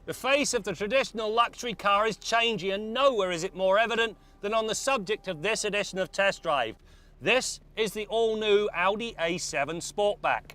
The face of the traditional luxury car is changing, and nowhere is it more evident than on the subject of this edition of Test Drive. This is the all-new Audi A7 Sportback.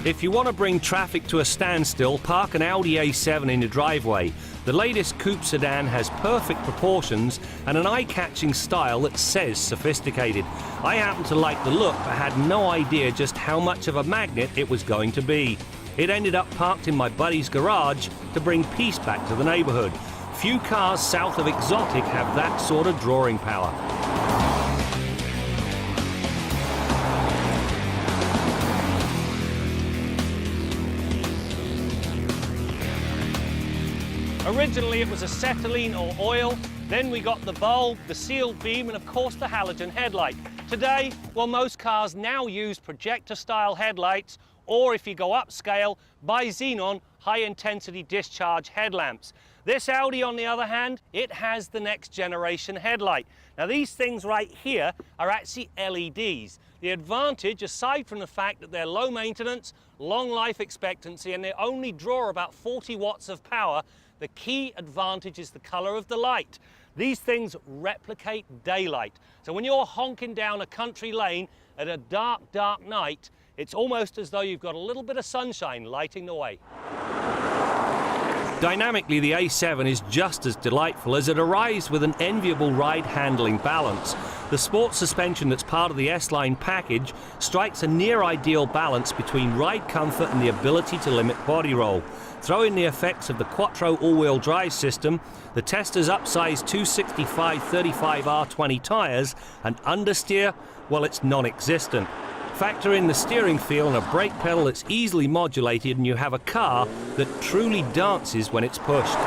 If you want to bring traffic to a standstill, park an Audi A7 in your driveway. The latest coupe sedan has perfect proportions and an eye-catching style that says sophisticated. I happen to like the look, but had no idea just how much of a magnet it was going to be. It ended up parked in my buddy's garage to bring peace back to the neighborhood. Few cars south of exotic have that sort of drawing power. Originally it was acetylene or oil, then we got the bulb, the sealed beam and of course the halogen headlight. Today, well, most cars now use projector-style headlights, or if you go upscale, by xenon high-intensity discharge headlamps. This Audi, on the other hand, it has the next generation headlight. Now these things right here are actually LEDs. The advantage, aside from the fact that they're low maintenance, long life expectancy, and they only draw about 40 watts of power, the key advantage is the color of the light. These things replicate daylight. So when you're honking down a country lane at a dark, dark night, it's almost as though you've got a little bit of sunshine lighting the way. Dynamically, the A7 is just as delightful as it arrives with an enviable ride handling balance. The sports suspension that's part of the S-Line package strikes a near-ideal balance between ride comfort and the ability to limit body roll. Throw in the effects of the Quattro all-wheel drive system, the tester's upsized 265/35R20 tyres, and understeer, well, it's non-existent. Factor in the steering feel and a brake pedal that's easily modulated, and you have a car that truly dances when it's pushed.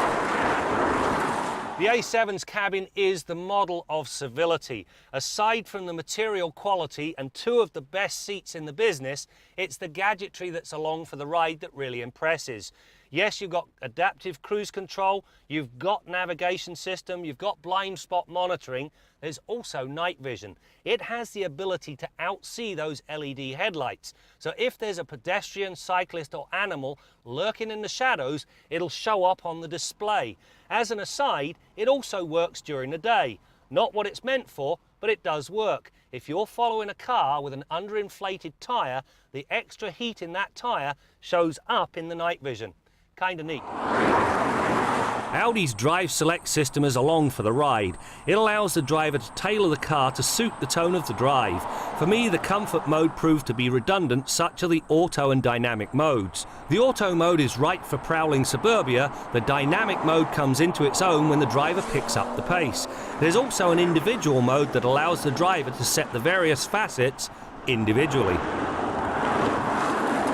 The A7's cabin is the model of civility. Aside from the material quality and two of the best seats in the business, it's the gadgetry that's along for the ride that really impresses. Yes, you've got adaptive cruise control, you've got navigation system, you've got blind spot monitoring, there's also night vision. It has the ability to outsee those LED headlights. So if there's a pedestrian, cyclist or animal lurking in the shadows, it'll show up on the display. As an aside, it also works during the day. Not what it's meant for, but it does work. If you're following a car with an underinflated tyre, the extra heat in that tyre shows up in the night vision. Kinda neat. Audi's Drive Select system is along for the ride. It allows the driver to tailor the car to suit the tone of the drive. For me, the comfort mode proved to be redundant, such are the auto and dynamic modes. The auto mode is right for prowling suburbia. The dynamic mode comes into its own when the driver picks up the pace. There's also an individual mode that allows the driver to set the various facets individually.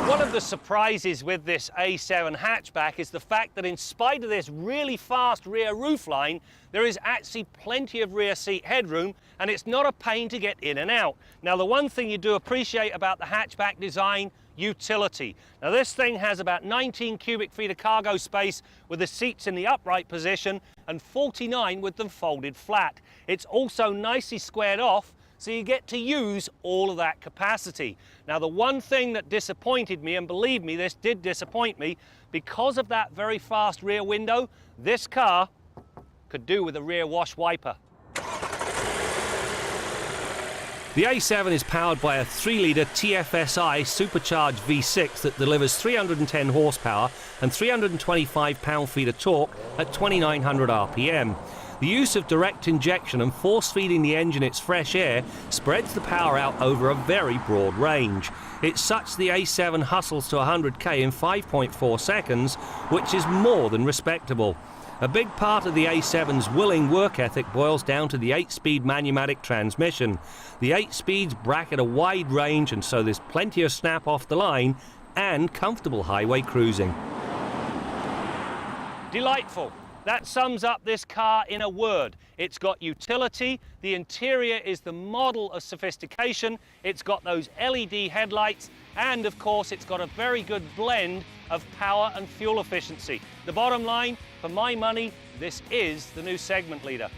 One of the surprises with this A7 hatchback is the fact that in spite of this really fast rear roofline, there is actually plenty of rear seat headroom, and it's not a pain to get in and out. Now, the one thing you do appreciate about the hatchback design, utility. Now, this thing has about 19 cubic feet of cargo space with the seats in the upright position and 49 with them folded flat. It's also nicely squared off, so you get to use all of that capacity. Now, the one thing that disappointed me, and believe me, this did disappoint me, because of that very fast rear window, this car could do with a rear wash wiper. The A7 is powered by a 3-litre TFSI supercharged V6 that delivers 310 horsepower and 325 pound-feet of torque at 2,900 RPM. The use of direct injection and force-feeding the engine its fresh air spreads the power out over a very broad range. It's such the A7 hustles to 100k in 5.4 seconds, which is more than respectable. A big part of the A7's willing work ethic boils down to the 8-speed manumatic transmission. The 8 speeds bracket a wide range, and so there's plenty of snap off the line and comfortable highway cruising. Delightful. That sums up this car in a word. It's got utility, the interior is the model of sophistication, it's got those LED headlights, and of course it's got a very good blend of power and fuel efficiency. The bottom line, for my money, this is the new segment leader.